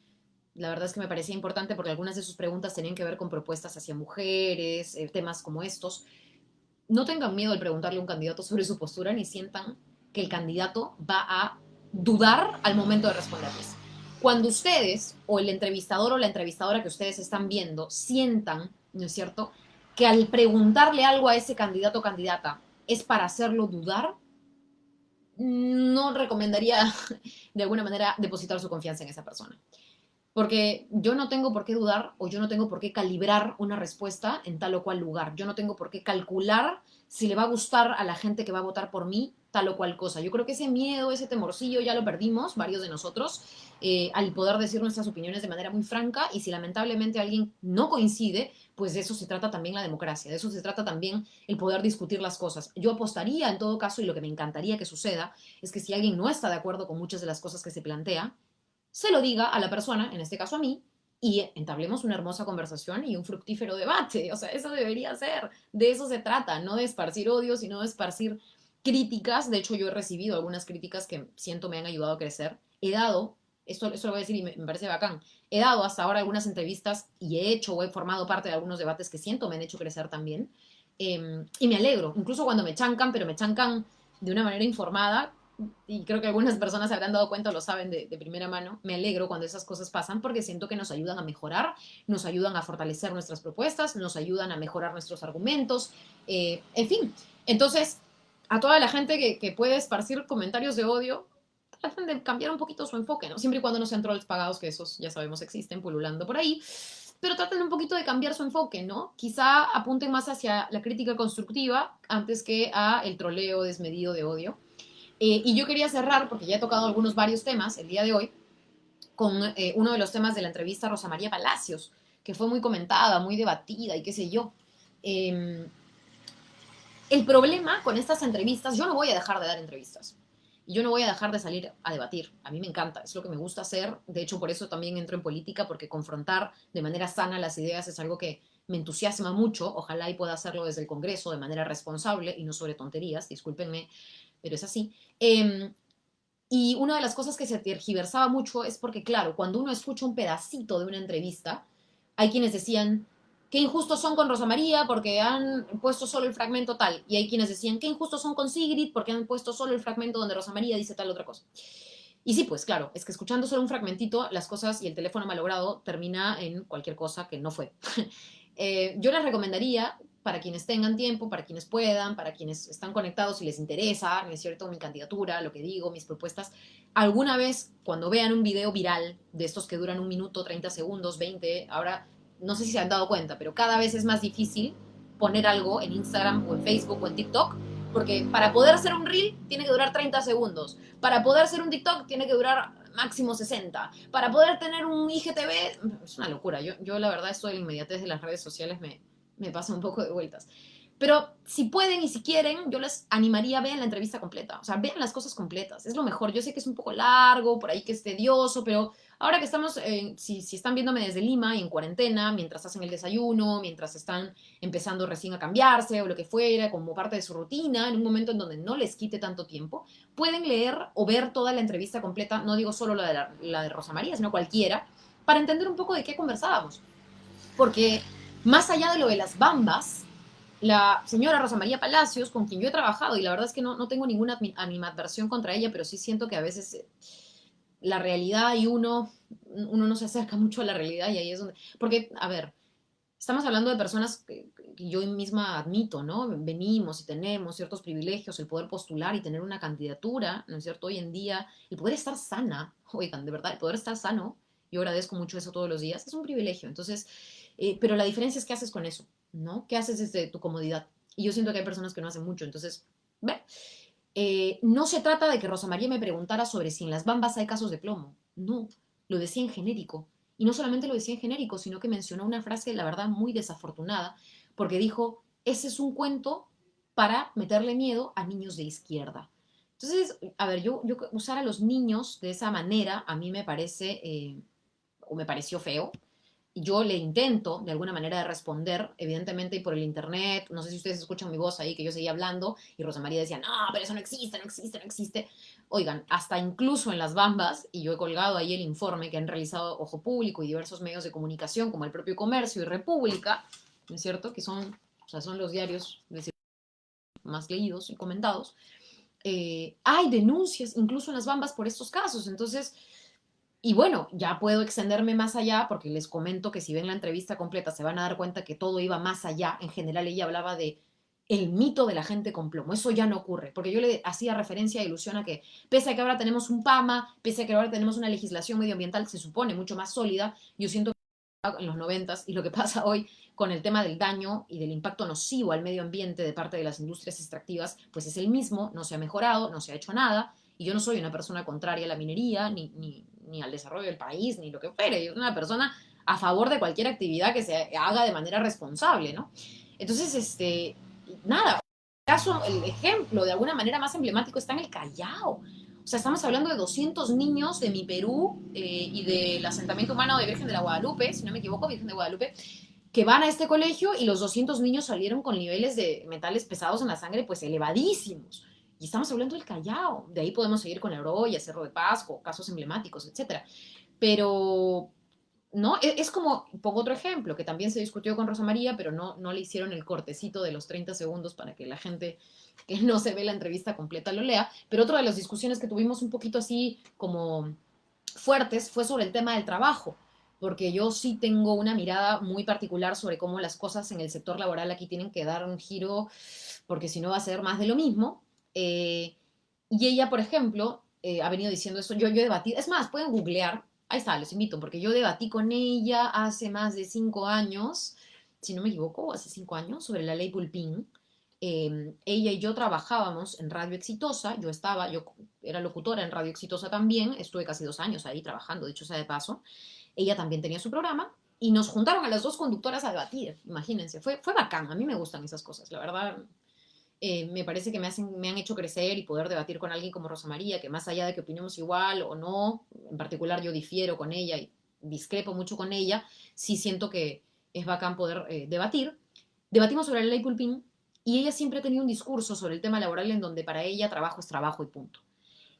la verdad es que me parecía importante porque algunas de sus preguntas tenían que ver con propuestas hacia mujeres, temas como estos. No tengan miedo al preguntarle a un candidato sobre su postura ni sientan que el candidato va a dudar al momento de responderles. Cuando ustedes o el entrevistador o la entrevistadora que ustedes están viendo sientan, ¿no es cierto?, que al preguntarle algo a ese candidato o candidata es para hacerlo dudar, no recomendaría de alguna manera depositar su confianza en esa persona. Porque yo no tengo por qué dudar o yo no tengo por qué calibrar una respuesta en tal o cual lugar. Yo no tengo por qué calcular si le va a gustar a la gente que va a votar por mí tal o cual cosa. Yo creo que ese miedo, ese temorcillo ya lo perdimos, varios de nosotros, al poder decir nuestras opiniones de manera muy franca y si lamentablemente alguien no coincide, pues de eso se trata también la democracia, de eso se trata también el poder discutir las cosas. Yo apostaría en todo caso y lo que me encantaría que suceda es que si alguien no está de acuerdo con muchas de las cosas que se plantea, se lo diga a la persona, en este caso a mí, y entablemos una hermosa conversación y un fructífero debate. O sea, eso debería ser. De eso se trata, no de esparcir odio, sino de esparcir críticas. De hecho, yo he recibido algunas críticas que siento me han ayudado a crecer. He dado, esto lo voy a decir y me parece bacán, he dado hasta ahora algunas entrevistas y he hecho o he formado parte de algunos debates que siento me han hecho crecer también. Y me alegro, incluso cuando me chancan, pero me chancan de una manera informada, y creo que algunas personas se habrán dado cuenta o lo saben de primera mano, me alegro cuando esas cosas pasan porque siento que nos ayudan a mejorar, nos ayudan a fortalecer nuestras propuestas, nos ayudan a mejorar nuestros argumentos, en fin. Entonces, a toda la gente que puede esparcir comentarios de odio, traten de cambiar un poquito su enfoque, ¿no? Siempre y cuando no sean trolls pagados, que esos ya sabemos existen pululando por ahí, pero traten un poquito de cambiar su enfoque, ¿no? Quizá apunten más hacia la crítica constructiva antes que a el troleo desmedido de odio. Y yo quería cerrar, porque ya he tocado varios temas el día de hoy, con uno de los temas de la entrevista a Rosa María Palacios, que fue muy comentada, muy debatida y qué sé yo. Eh, el problema con estas entrevistas, yo no voy a dejar de dar entrevistas. Y yo no voy a dejar de salir a debatir. A mí me encanta, es lo que me gusta hacer. De hecho, por eso también entro en política, porque confrontar de manera sana las ideas es algo que me entusiasma mucho. Ojalá y pueda hacerlo desde el Congreso de manera responsable y no sobre tonterías, discúlpenme, pero es así. Y una de las cosas que se tergiversaba mucho es porque, claro, cuando uno escucha un pedacito de una entrevista, hay quienes decían, qué injustos son con Rosa María porque han puesto solo el fragmento tal. Y hay quienes decían, qué injustos son con Sigrid porque han puesto solo el fragmento donde Rosa María dice tal otra cosa. Y sí, pues claro, es que escuchando solo un fragmentito, las cosas y el teléfono malogrado termina en cualquier cosa que no fue. Yo les recomendaría, para quienes tengan tiempo, para quienes puedan, para quienes están conectados y les interesa, ¿no es cierto?, mi candidatura, lo que digo, mis propuestas, alguna vez cuando vean un video viral de estos que duran 1 minuto, 30 segundos, 20, ahora no sé si se han dado cuenta, pero cada vez es más difícil poner algo en Instagram o en Facebook o en TikTok, porque para poder hacer un reel tiene que durar 30 segundos, para poder hacer un TikTok tiene que durar máximo 60. Para poder tener un IGTV, es una locura. Yo la verdad, esto de la inmediatez de las redes sociales me pasa un poco de vueltas. Pero si pueden y si quieren, yo les animaría a ver la entrevista completa. O sea, vean las cosas completas. Es lo mejor. Yo sé que es un poco largo, por ahí que es tedioso, pero ahora que estamos, si están viéndome desde Lima y en cuarentena, mientras hacen el desayuno, mientras están empezando recién a cambiarse o lo que fuera, como parte de su rutina, en un momento en donde no les quite tanto tiempo, pueden leer o ver toda la entrevista completa, no digo solo la de Rosa María, sino cualquiera, para entender un poco de qué conversábamos. Porque más allá de lo de las bambas, la señora Rosa María Palacios, con quien yo he trabajado, y la verdad es que no tengo ninguna animadversión contra ella, pero sí siento que a veces la realidad y uno no se acerca mucho a la realidad y ahí es donde... Porque, a ver, estamos hablando de personas que yo misma admito, ¿no? Venimos y tenemos ciertos privilegios, el poder postular y tener una candidatura, ¿no es cierto? Hoy en día, el poder estar sana, oigan, de verdad, el poder estar sano, yo agradezco mucho eso todos los días, es un privilegio. Entonces, pero la diferencia es qué haces con eso, ¿no? ¿Qué haces desde tu comodidad? Y yo siento que hay personas que no hacen mucho, entonces, ve. No se trata de que Rosa María me preguntara sobre si en las bambas hay casos de plomo. No, lo decía en genérico. Y no solamente lo decía en genérico, sino que mencionó una frase, la verdad, muy desafortunada, porque dijo, ese es un cuento para meterle miedo a niños de izquierda. Entonces, a ver, yo usar a los niños de esa manera a mí me parece, o me pareció feo, yo le intento de alguna manera de responder, evidentemente, y por el internet, no sé si ustedes escuchan mi voz ahí, que yo seguía hablando, y Rosa María decía, no, pero eso no existe, no existe, no existe. Oigan, hasta incluso en las bambas, y yo he colgado ahí el informe que han realizado Ojo Público y diversos medios de comunicación, como el propio Comercio y República, ¿no es cierto?, que son, o sea, son los diarios más leídos y comentados, hay denuncias incluso en las bambas por estos casos. Entonces, y bueno, ya puedo extenderme más allá porque les comento que si ven la entrevista completa se van a dar cuenta que todo iba más allá. En general ella hablaba de el mito de la gente con plomo. Eso ya no ocurre, porque yo le hacía referencia e ilusión a que, pese a que ahora tenemos un PAMA, pese a que ahora tenemos una legislación medioambiental, se supone mucho más sólida, yo siento que en los noventas y lo que pasa hoy con el tema del daño y del impacto nocivo al medio ambiente de parte de las industrias extractivas, pues es el mismo, no se ha mejorado, no se ha hecho nada, y yo no soy una persona contraria a la minería, ni al desarrollo del país, ni lo que fuere, yo soy una persona a favor de cualquier actividad que se haga de manera responsable, ¿no? Entonces, nada, el ejemplo de alguna manera más emblemático está en el Callao. O sea, estamos hablando de 200 niños de mi Perú y del asentamiento humano de Virgen de la Guadalupe, si no me equivoco, Virgen de Guadalupe, que van a este colegio y los 200 niños salieron con niveles de metales pesados en la sangre pues elevadísimos. Y estamos hablando del Callao. De ahí podemos seguir con Euroya, Cerro de Pasco, casos emblemáticos, etcétera. Pero ¿no? Es como, pongo otro ejemplo, que también se discutió con Rosa María, pero no le hicieron el cortecito de los 30 segundos para que la gente que no se ve la entrevista completa lo lea, pero otra de las discusiones que tuvimos un poquito así como fuertes fue sobre el tema del trabajo, porque yo sí tengo una mirada muy particular sobre cómo las cosas en el sector laboral aquí tienen que dar un giro, porque si no va a ser más de lo mismo. Y ella, por ejemplo, ha venido diciendo eso, yo he debatido, es más, pueden googlear. Ahí está, les invito, porque yo debatí con ella hace más de 5 años, si no me equivoco, hace 5 años, sobre la ley Pulpín. Ella y yo trabajábamos en Radio Exitosa, yo era locutora en Radio Exitosa también, estuve casi 2 años ahí trabajando, dicho sea de paso. Ella también tenía su programa y nos juntaron a las dos conductoras a debatir, imagínense, fue bacán, a mí me gustan esas cosas, la verdad. Me parece que me han hecho crecer y poder debatir con alguien como Rosa María, que más allá de que opinemos igual o no, en particular yo difiero con ella y discrepo mucho con ella, sí siento que es bacán poder debatir. Debatimos sobre la ley Pulpín y ella siempre ha tenido un discurso sobre el tema laboral en donde para ella trabajo es trabajo y punto.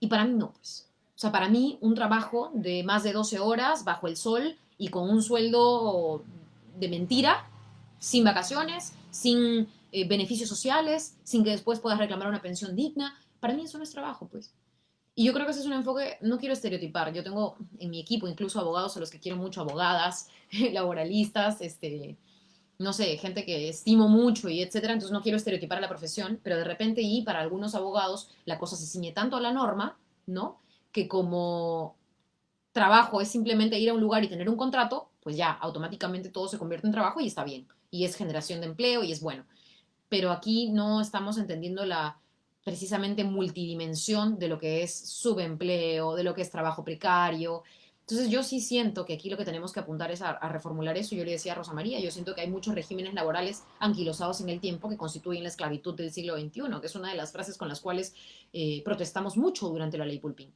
Y para mí no, pues. O sea, para mí un trabajo de más de 12 horas bajo el sol y con un sueldo de mentira, sin vacaciones, sin beneficios sociales, sin que después puedas reclamar una pensión digna, para mí eso no es trabajo, pues. Y yo creo que ese es un enfoque, no quiero estereotipar, yo tengo en mi equipo incluso abogados a los que quiero mucho, abogadas, laboralistas, no sé, gente que estimo mucho y etcétera, entonces no quiero estereotipar a la profesión, pero de repente y para algunos abogados la cosa se ciñe tanto a la norma, ¿no? Que como trabajo es simplemente ir a un lugar y tener un contrato, pues ya automáticamente todo se convierte en trabajo y está bien, y es generación de empleo y es bueno. Pero aquí no estamos entendiendo la precisamente multidimensión de lo que es subempleo, de lo que es trabajo precario. Entonces yo sí siento que aquí lo que tenemos que apuntar es a reformular eso. Yo le decía a Rosa María, yo siento que hay muchos regímenes laborales anquilosados en el tiempo que constituyen la esclavitud del siglo XXI, que es una de las frases con las cuales protestamos mucho durante la ley Pulpín.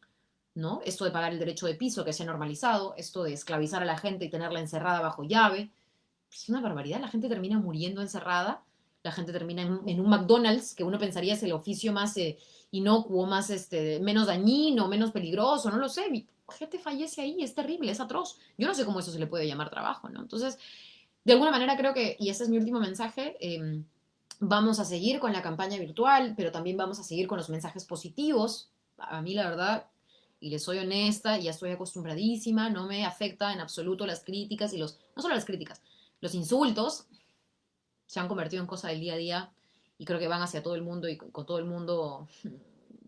¿No? Esto de pagar el derecho de piso que se ha normalizado, esto de esclavizar a la gente y tenerla encerrada bajo llave, es una barbaridad, la gente termina muriendo encerrada, la gente termina en un McDonald's, que uno pensaría es el oficio más inocuo, más menos dañino, menos peligroso, no lo sé, gente fallece ahí, es terrible, es atroz. Yo no sé cómo eso se le puede llamar trabajo, ¿no? Entonces, de alguna manera creo que, y ese es mi último mensaje, vamos a seguir con la campaña virtual, pero también vamos a seguir con los mensajes positivos. A mí, la verdad, y les soy honesta, ya estoy acostumbradísima, no me afecta en absoluto las críticas y no solo las críticas, los insultos se han convertido en cosa del día a día y creo que van hacia todo el mundo y con todo el mundo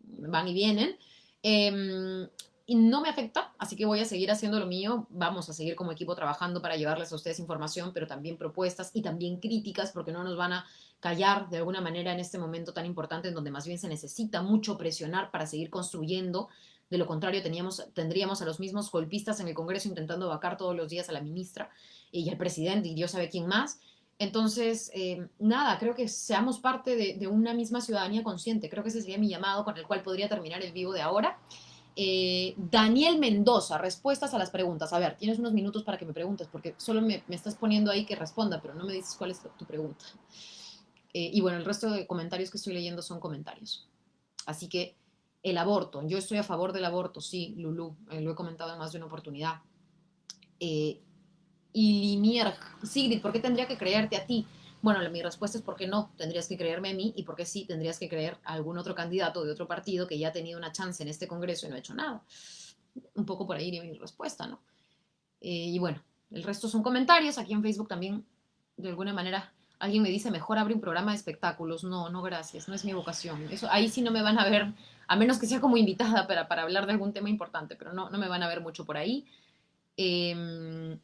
van y vienen. Y no me afecta, así que voy a seguir haciendo lo mío. Vamos a seguir como equipo trabajando para llevarles a ustedes información, pero también propuestas y también críticas, porque no nos van a callar de alguna manera en este momento tan importante en donde más bien se necesita mucho presionar para seguir construyendo. De lo contrario, tendríamos a los mismos golpistas en el Congreso intentando vacar todos los días a la ministra y al presidente y Dios sabe quién más. Entonces, nada, creo que seamos parte de una misma ciudadanía consciente. Creo que ese sería mi llamado con el cual podría terminar el vivo de ahora. Daniel Mendoza, respuestas a las preguntas. A ver, tienes unos minutos para que me preguntes, porque solo me estás poniendo ahí que responda, pero no me dices cuál es tu pregunta. Y bueno, el resto de comentarios que estoy leyendo son comentarios. Así que el aborto, yo estoy a favor del aborto, sí, Lulú, lo he comentado en más de una oportunidad. Eh, y Limier, Sigrid, ¿por qué tendría que creerte a ti? Bueno, mi respuesta es porque no tendrías que creerme a mí y porque sí tendrías que creer a algún otro candidato de otro partido que ya ha tenido una chance en este Congreso y no ha hecho nada. Un poco por ahí iría mi respuesta, ¿no? Y bueno, el resto son comentarios. Aquí en Facebook también, de alguna manera, Alguien me dice, mejor abre un programa de espectáculos. No, no, gracias, no es mi vocación. Eso, ahí sí no me van a ver, a menos que sea como invitada para hablar de algún tema importante, pero no, no me van a ver mucho por ahí. Eh,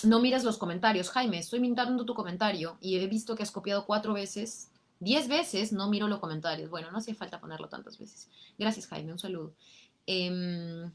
no miras los comentarios. Jaime, estoy mirando tu comentario y he visto que has copiado 4 veces. 10 veces no miro los comentarios. Bueno, no hace falta ponerlo tantas veces. Gracias, Jaime, un saludo. Eh,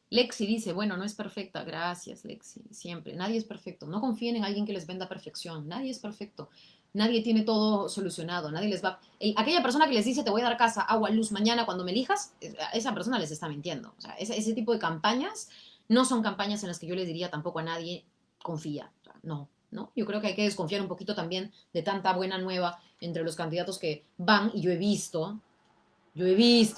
Lexi dice, bueno, no es perfecta. Gracias, Lexi. Siempre. Nadie es perfecto. No confíen en alguien que les venda perfección. Nadie es perfecto. Nadie tiene todo solucionado. Nadie les va... aquella persona que les dice, te voy a dar casa, agua, luz mañana cuando me elijas, esa persona les está mintiendo. O sea, ese tipo de campañas no son campañas en las que yo les diría tampoco a nadie, confía. O sea, no, ¿no? Yo creo que hay que desconfiar un poquito también de tanta buena nueva entre los candidatos que van, y yo he visto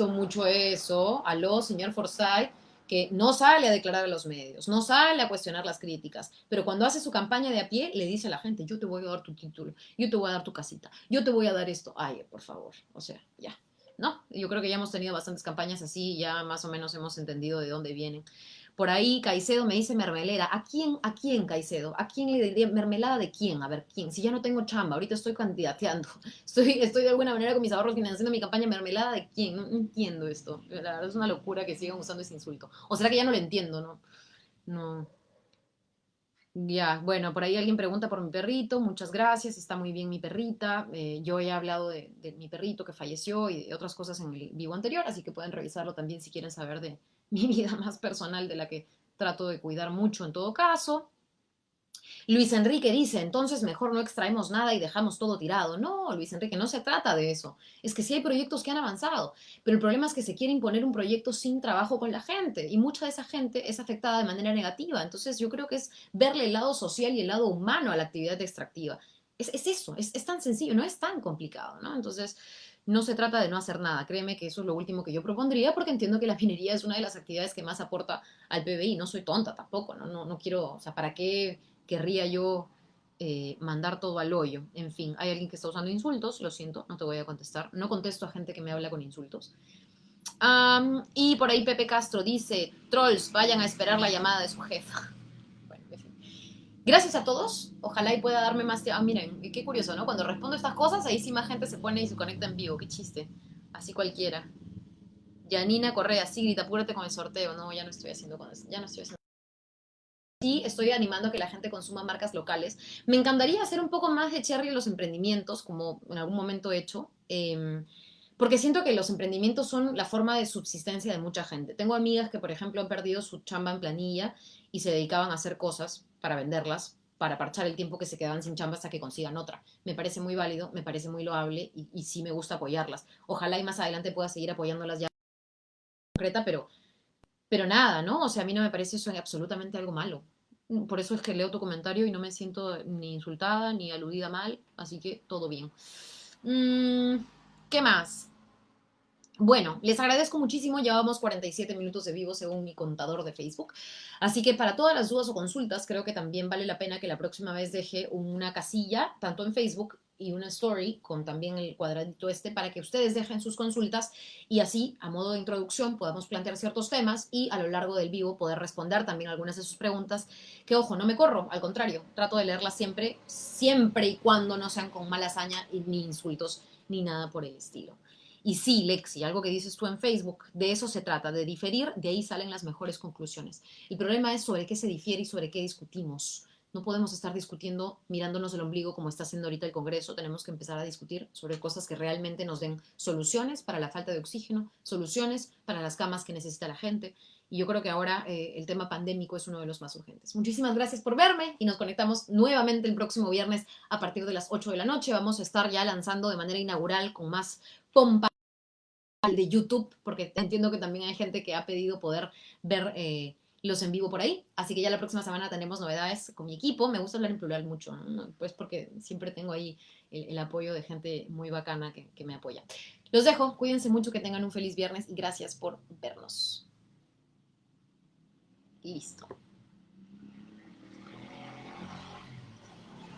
mucho eso, aló, señor Forsyth, que no sale a declarar a los medios, no sale a cuestionar las críticas, pero cuando hace su campaña de a pie, le dice a la gente, yo te voy a dar tu título, yo te voy a dar tu casita, yo te voy a dar esto. Ay, por favor, o sea, ya. No, yo creo que ya hemos tenido bastantes campañas así, ya más o menos hemos entendido de dónde vienen. Por ahí Caicedo me dice mermelera. A quién Caicedo? ¿A quién le diría mermelada de quién? A ver, ¿quién? Si ya no tengo chamba, ahorita estoy candidateando. Estoy de alguna manera con mis ahorros financiando mi campaña. ¿Mermelada de quién? No, no entiendo esto. La verdad es una locura que sigan usando ese insulto. ¿O será que ya no lo entiendo, no? No. Ya, bueno, por ahí alguien pregunta por mi perrito. Muchas gracias, está muy bien mi perrita. Yo he hablado de mi perrito que falleció y de otras cosas en el vivo anterior, así que pueden revisarlo también si quieren saber de mi vida más personal, de la que trato de cuidar mucho en todo caso. Luis Enrique dice, entonces mejor no extraemos nada y dejamos todo tirado. No, Luis Enrique, no se trata de eso. Es que sí hay proyectos que han avanzado, pero el problema es que se quiere imponer un proyecto sin trabajo con la gente y mucha de esa gente es afectada de manera negativa. Entonces yo creo que es verle el lado social y el lado humano a la actividad extractiva. Es eso, es tan sencillo, no es tan complicado, ¿no? Entonces no se trata de no hacer nada. Créeme que eso es lo último que yo propondría porque entiendo que la minería es una de las actividades que más aporta al PBI. No soy tonta tampoco, ¿no? No, no quiero, o sea, ¿para qué querría yo mandar todo al hoyo? En fin, hay alguien que está usando insultos, lo siento, no te voy a contestar. No contesto a gente que me habla con insultos. Y por ahí Pepe Castro dice, trolls, vayan a esperar la llamada de su jefa. Bueno, en fin. Gracias a todos. Ojalá y pueda darme más tiempo. Ah, miren, qué curioso, ¿no? Cuando respondo estas cosas, ahí sí más gente se pone y se conecta en vivo. Qué chiste. Así cualquiera. Yanina Correa, sí, grita, apúrate con el sorteo. No, ya no estoy haciendo con eso. Ya no estoy haciendo. Sí, estoy animando a que la gente consuma marcas locales. Me encantaría hacer un poco más de cherry en los emprendimientos, como en algún momento he hecho, porque siento que los emprendimientos son la forma de subsistencia de mucha gente. Tengo amigas que, por ejemplo, han perdido su chamba en planilla y se dedicaban a hacer cosas para venderlas, para parchar el tiempo que se quedaban sin chamba hasta que consigan otra. Me parece muy válido, me parece muy loable y sí me gusta apoyarlas. Ojalá y más adelante pueda seguir apoyándolas ya concreta, pero nada, ¿no? O sea, a mí no me parece eso absolutamente algo malo. Por eso es que leo tu comentario y no me siento ni insultada ni aludida mal, así que todo bien. ¿Qué más? Bueno, les agradezco muchísimo. Llevamos 47 minutos de vivo según mi contador de Facebook. Así que para todas las dudas o consultas, creo que también vale la pena que la próxima vez deje una casilla, tanto en Facebook y una story, con también el cuadradito este, para que ustedes dejen sus consultas y así, a modo de introducción, podamos plantear ciertos temas y a lo largo del vivo poder responder también algunas de sus preguntas. Que ojo, no me corro, al contrario, trato de leerlas siempre, siempre y cuando no sean con mala hazaña y ni insultos ni nada por el estilo. Y sí, Lexi, algo que dices tú en Facebook, de eso se trata, de diferir, de ahí salen las mejores conclusiones. El problema es sobre qué se difiere y sobre qué discutimos. No podemos estar discutiendo mirándonos el ombligo como está haciendo ahorita el Congreso. Tenemos que empezar a discutir sobre cosas que realmente nos den soluciones para la falta de oxígeno, soluciones para las camas que necesita la gente. Y yo creo que ahora el tema pandémico es uno de los más urgentes. Muchísimas gracias por verme y nos conectamos nuevamente el próximo viernes a partir de las 8 de la noche. Vamos a estar ya lanzando de manera inaugural con más pompa de YouTube, porque entiendo que también hay gente que ha pedido poder ver los en vivo por ahí. Así que ya la próxima semana tenemos novedades con mi equipo. Me gusta hablar en plural mucho, ¿no? Pues porque siempre tengo ahí el apoyo de gente muy bacana que me apoya. Los dejo, cuídense mucho, que tengan un feliz viernes y gracias por vernos. Listo.